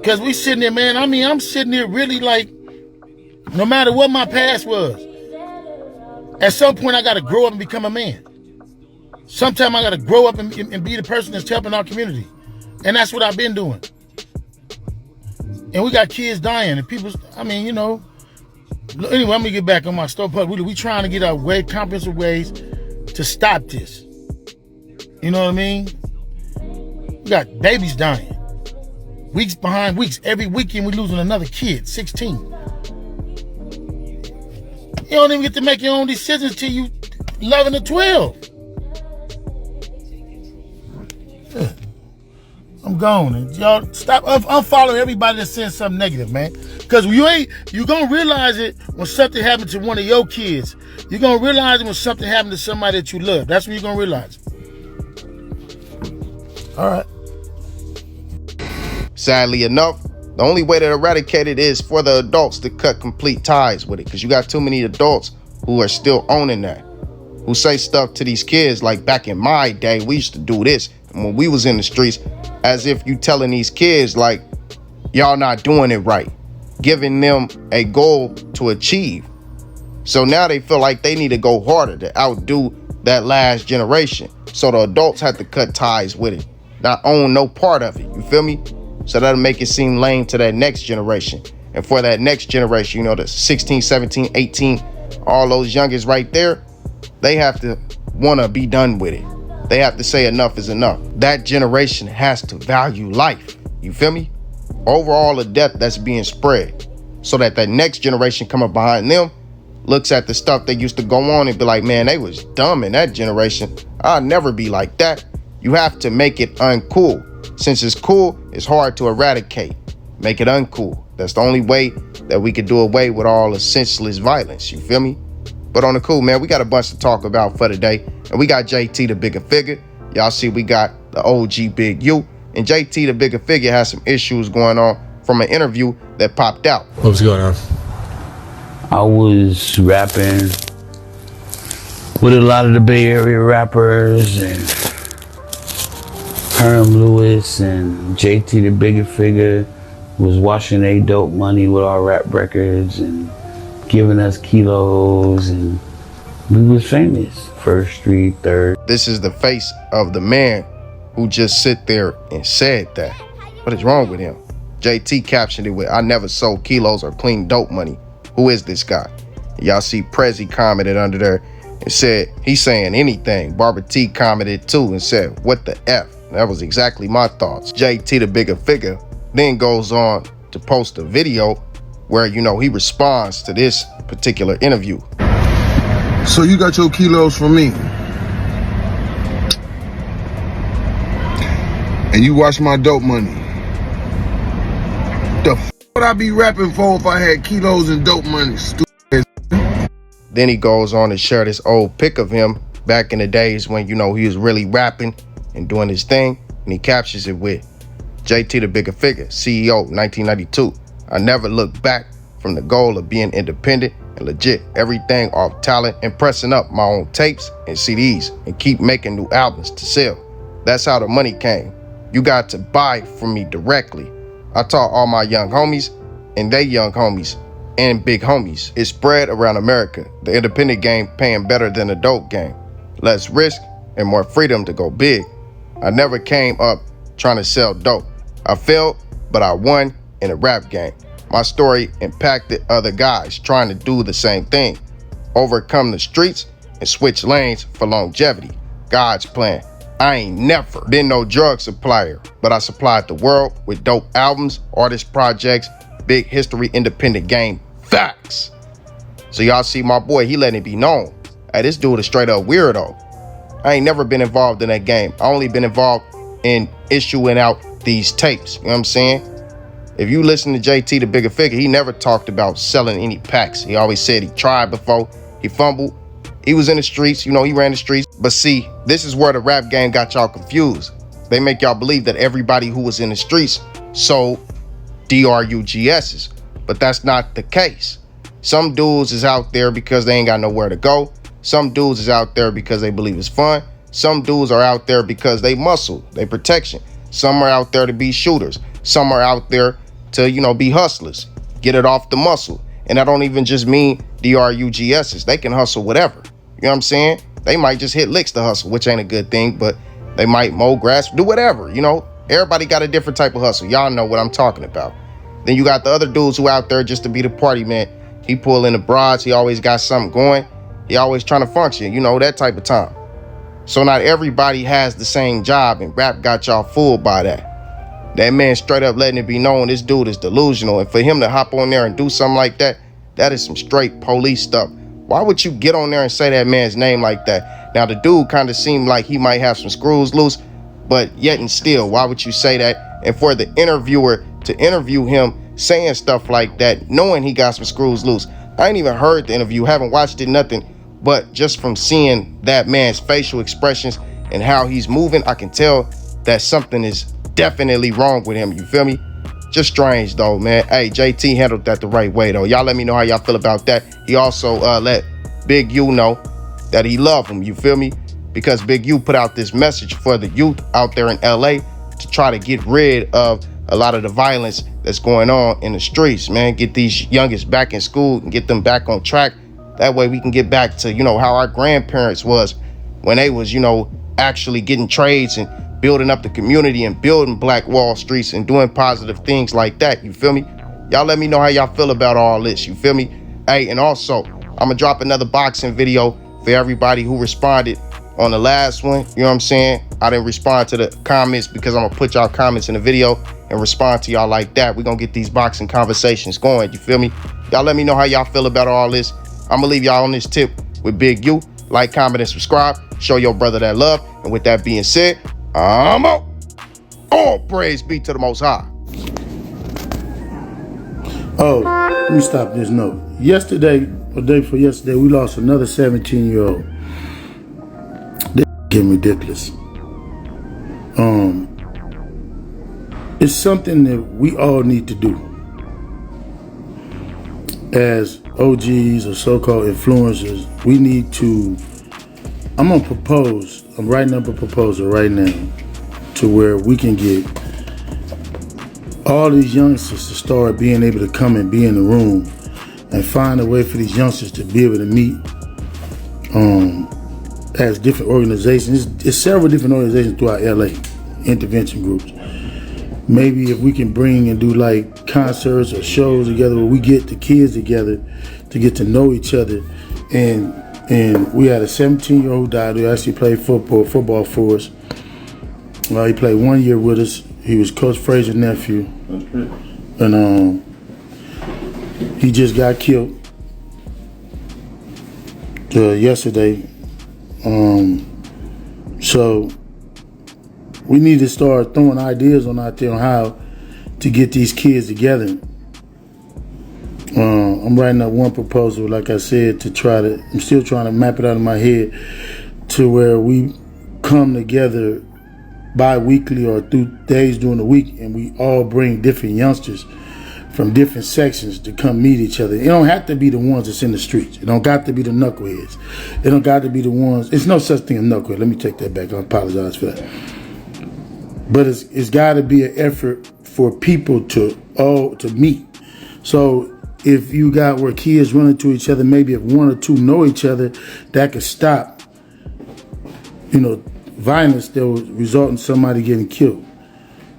Because we sitting there, man. I mean, I'm sitting there really like, no matter what my past was, at some point I got to grow up and become a man. Sometime I got to grow up and be the person that's helping our community. And that's what I've been doing. And we got kids dying and people, I mean, you know. Anyway, let me get back on my stovepipe. We trying to get our comprehensive ways to stop this. You know what I mean? We got babies dying. Weeks behind weeks. Every weekend we losing another kid, 16. You don't even get to make your own decisions till you 11 or 12. Yeah. I'm gone. And y'all stop unfollowing everybody that says something negative, man. Because you gonna realize it when something happened to one of your kids. You're gonna realize it when something happened to somebody that you love. That's when you're gonna realize it. All right. Sadly enough, the only way to eradicate it is for the adults to cut complete ties with it. Because you got too many adults who are still owning that. Who say stuff to these kids like, back in my day, we used to do this. And when we was in the streets, as if you telling these kids like, y'all not doing it right. Giving them a goal to achieve. So now they feel like they need to go harder to outdo that last generation. So the adults have to cut ties with it. Not own no part of it. You feel me? So that'll make it seem lame to that next generation. And for that next generation, you know, the 16, 17, 18, all those youngest right there, they have to want to be done with it. They have to say enough is enough. That generation has to value life. You feel me? Overall, the death that's being spread. So that next generation coming behind them looks at the stuff they used to go on and be like, man, they was dumb in that generation. I'll never be like that. You have to make it uncool. Since it's cool, it's hard to eradicate. Make it uncool. That's the only way that we could do away with all the senseless violence. You feel me? But on the cool, man, we got a bunch to talk about for today. And we got JT the Bigga Figga. Y'all see we got the OG Big U. And JT the Bigga Figga has some issues going on from an interview that popped out. What was going on? I was rapping with a lot of the Bay Area rappers and Herm Lewis and JT the Bigga Figga was washing their dope money with our rap records and giving us kilos, and we was famous. First Street, Third. This is the face of the man who just sit there and said that. What is wrong with him? JT captioned it with, I never sold kilos or clean dope money. Who is this guy? Y'all see Prezi commented under there and said, he's saying anything. Barbara T commented too and said, what the F? That was exactly my thoughts. JT the Bigga Figga then goes on to post a video where, you know, he responds to this particular interview. So you got your kilos from me. And you watch my dope money. The f would I be rapping for if I had kilos and dope money? Stupid. Then he goes on to share this old pic of him back in the days when, you know, he was really rapping and doing his thing. And he captions it with, JT the Bigga Figga, CEO, 1992. I never looked back from the goal of being independent and legit. Everything off talent and pressing up my own tapes and CDs and keep making new albums to sell. That's how the money came. You got to buy from me directly. I taught all my young homies and they young homies and big homies. It's spread around America. The independent game paying better than the dope game. Less risk and more freedom to go big. I never came up trying to sell dope. I failed, but I won in the rap game. My story impacted other guys trying to do the same thing. Overcome the streets and switch lanes for longevity. God's plan. I ain't never been no drug supplier, but I supplied the world with dope albums, artist projects, big history, independent game facts. So y'all see my boy, he letting it be known. Hey, this dude is straight up weirdo. I ain't never been involved in that game. I only been involved in issuing out these tapes. You know what I'm saying? If you listen to JT the Bigga Figga, he never talked about selling any packs. He always said he tried before, he fumbled. He was in the streets, you know, he ran the streets. But see, this is where the rap game got y'all confused. They make y'all believe that everybody who was in the streets sold DRUGSs, but that's not the case. Some dudes is out there because they ain't got nowhere to go. Some dudes is out there because they believe it's fun. Some dudes are out there because they muscle, they protection. Some are out there to be shooters. Some are out there to, be hustlers, get it off the muscle. And I don't even just mean DRUGSs. They can hustle whatever. You know what I'm saying? They might just hit licks to hustle, which ain't a good thing, but they might mow grass, do whatever, Everybody got a different type of hustle. Y'all know what I'm talking about. Then you got the other dudes who out there just to be the party man. He pull in the broads. He always got something going. He always trying to function, that type of time. So not everybody has the same job, and rap got y'all fooled by that. That man straight up letting it be known this dude is delusional. And for him to hop on there and do something like that, that is some straight police stuff. Why would you get on there and say that man's name like that? Now, the dude kind of seemed like he might have some screws loose, but yet and still, why would you say that? And for the interviewer to interview him saying stuff like that, knowing he got some screws loose. I ain't even heard the interview, haven't watched it, nothing. But just from seeing that man's facial expressions and how he's moving, I can tell that something is definitely wrong with him. You feel me? Just strange though, man. Hey, JT handled that the right way though. Y'all let me know how y'all feel about that. He also let Big U know that he loved him. You feel me? Because Big U put out this message for the youth out there in LA to try to get rid of a lot of the violence that's going on in the streets, man. Get these youngest back in school and get them back on track. That way we can get back to, how our grandparents was when they was, actually getting trades and building up the community and building Black Wall Streets and doing positive things like that. You feel me? Y'all let me know how y'all feel about all this. You feel me? Hey, and also, I'm going to drop another boxing video for everybody who responded on the last one. You know what I'm saying? I didn't respond to the comments because I'm going to put y'all comments in the video and respond to y'all like that. We're going to get these boxing conversations going. You feel me? Y'all let me know how y'all feel about all this. I'm going to leave y'all on this tip with Big U. Like, comment, and subscribe. Show your brother that love. And with that being said, I'm out. All praise be to the Most High. Oh, let me stop this note. Yesterday, or day before yesterday, we lost another 17-year-old. This getting ridiculous. It's something that we all need to do as OGs or so-called influencers. We need to, I'm writing up a proposal right now to where we can get all these youngsters to start being able to come and be in the room and find a way for these youngsters to be able to meet as different organizations. It's several different organizations throughout LA, intervention groups. Maybe if we can bring and do like concerts or shows together where we get the kids together to get to know each other. And we had a 17-year-old who died who actually played football for us. He played 1 year with us. He was Coach Frazier's nephew. And he just got killed yesterday. So we need to start throwing ideas out there on how to get these kids together. I'm writing up one proposal, like I said, I'm still trying to map it out in my head to where we come together bi-weekly or through days during the week, and we all bring different youngsters from different sections to come meet each other. It don't have to be the ones that's in the streets. It don't got to be the knuckleheads. It don't got to be the ones. It's no such thing as knucklehead. Let me take that back. I apologize for that. But it's got to be an effort for people to meet. So if you got where kids run into each other, maybe if one or two know each other, that could stop, violence that would result in somebody getting killed.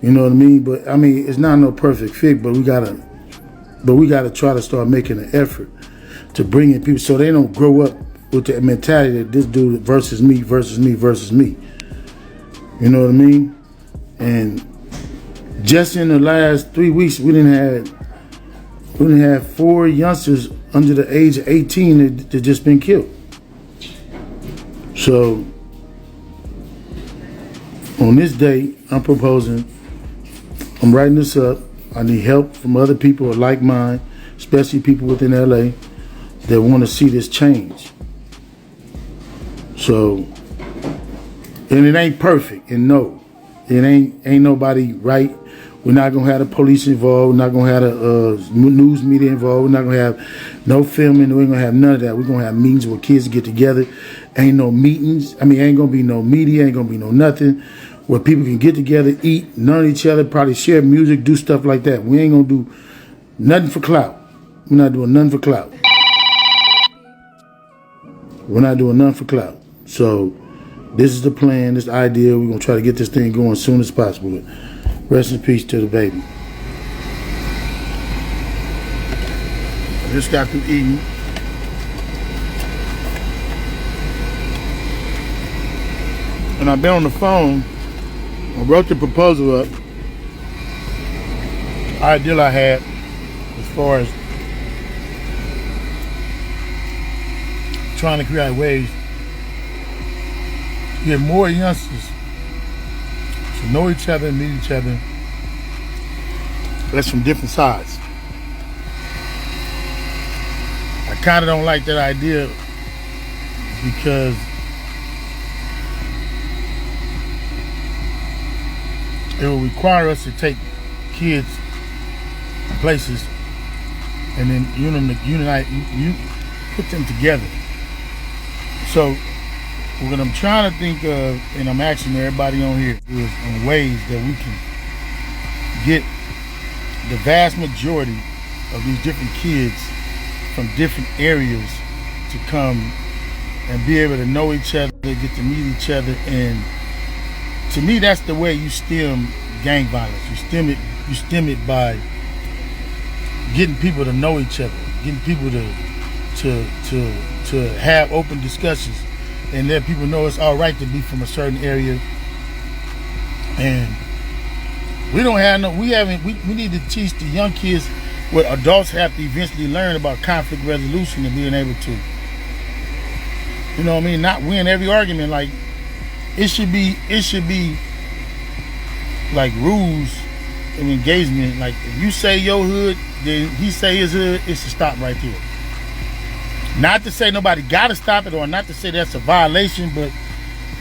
You know what I mean? But I mean, it's not no perfect fix, but we gotta try to start making an effort to bring in people so they don't grow up with the mentality that this dude versus me, versus me, versus me. You know what I mean? And just in the last 3 weeks, we didn't have 4 youngsters under the age of 18 that just been killed. So on this day, I'm writing this up. I need help from other people like mine, especially people within LA that want to see this change. So, and it ain't perfect, and no, it ain't nobody right. We're not gonna have the police involved. We're not gonna have the news media involved. We're not gonna have no filming. We ain't gonna have none of that. We're gonna have meetings where kids get together. Ain't no meetings. I mean, ain't gonna be no media. Ain't gonna be no nothing. where people can get together, eat, learn each other, probably share music, do stuff like that. We ain't gonna do nothing for clout. We're not doing nothing for clout. We're not doing nothing for clout. So this is the plan, this idea. We're gonna try to get this thing going as soon as possible. Rest in peace to the baby. I just got through eating. And I've been on the phone. I wrote the proposal up. Ideal I had as far as trying to create ways to get more youngsters to know each other and meet each other. That's from different sides. I kind of don't like that idea because it will require us to take kids places and then unite, put them together. So what I'm trying to think of, and I'm asking everybody on here, is on ways that we can get the vast majority of these different kids from different areas to come and be able to know each other, get to meet each other. And to me, that's the way you stem gang violence. You stem it by getting people to know each other, getting people to have open discussions, and let people know it's all right to be from a certain area. And we need to teach the young kids what adults have to eventually learn about conflict resolution and being able to, you know what I mean, not win every argument. Like it should be like rules of engagement. Like if you say your hood, then he say his hood, it's to stop right there. Not to say nobody gotta stop it, or not to say that's a violation, but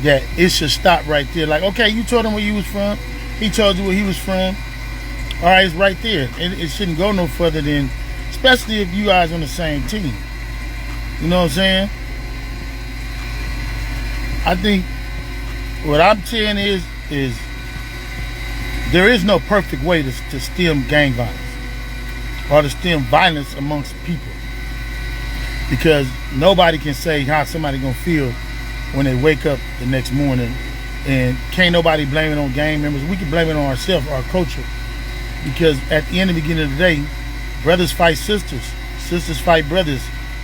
that it should stop right there. Like, okay, you told him where you was from, he told you where he was from. All right, it's right there. It shouldn't go no further than, especially if you guys on the same team. You know what I'm saying? I think what I'm saying is there is no perfect way to stem gang violence or to stem violence amongst people, because nobody can say how somebody gonna feel when they wake up the next morning, and can't nobody blame it on gang members. We can blame it on ourselves, our culture, because at the end of the beginning of the day, brothers fight sisters, sisters fight brothers.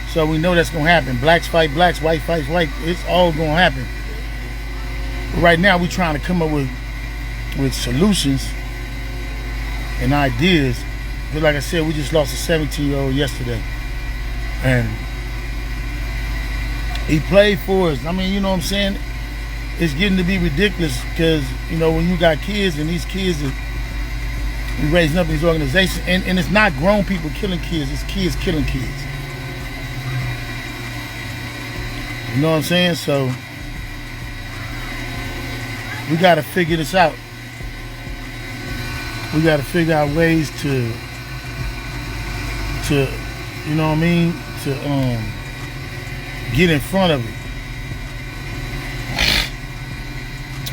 So we know that's gonna happen. Blacks fight blacks, white fights white. It's all gonna happen. But right now, we're trying to come up with solutions and ideas. But like I said, we just lost a 17-year-old yesterday, and he played for us. I mean, you know what I'm saying? It's getting to be ridiculous because, you know, when you got kids and these kids are raising up in these organizations, and it's not grown people killing kids, it's kids killing kids. You know what I'm saying? So we got to figure this out. We got to figure out ways to, you know what I mean, to get in front of it.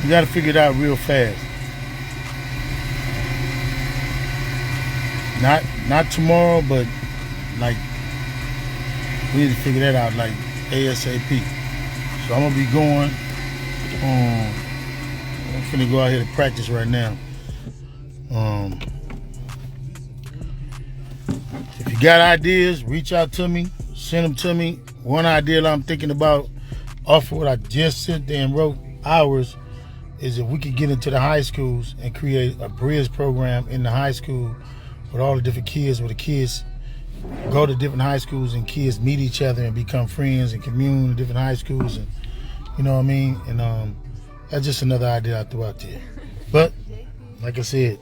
We got to figure it out real fast. Not tomorrow, but like we need to figure that out like ASAP. So I'm gonna be going. I'm finna go out here to practice right now. If you got ideas, reach out to me, send them to me. One idea that I'm thinking about, off of what I just sent there and wrote hours, is if we could get into the high schools and create a bridge program in the high school with all the different kids, where the kids go to different high schools and kids meet each other and become friends and commune in different high schools, and you know what I mean? And that's just another idea I threw out there. But like I said,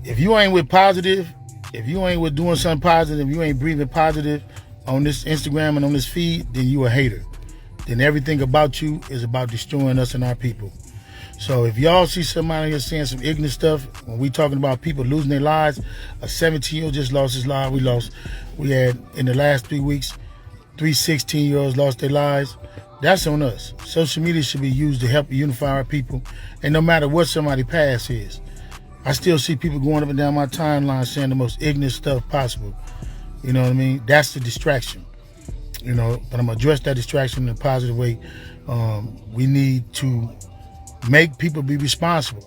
if you ain't with positive, if you ain't with doing something positive, if you ain't breathing positive on this Instagram and on this feed, then you a hater. Then everything about you is about destroying us and our people. So if y'all see somebody here saying some ignorant stuff, when we talking about people losing their lives, a 17-year-old just lost his life. We had, in the last 3 weeks, 3 16-year-olds lost their lives. That's on us. Social media should be used to help unify our people. And no matter what somebody's past is, I still see people going up and down my timeline saying the most ignorant stuff possible. You know what I mean? That's the distraction. You know, but I'm gonna address that distraction in a positive way. We need to make people be responsible.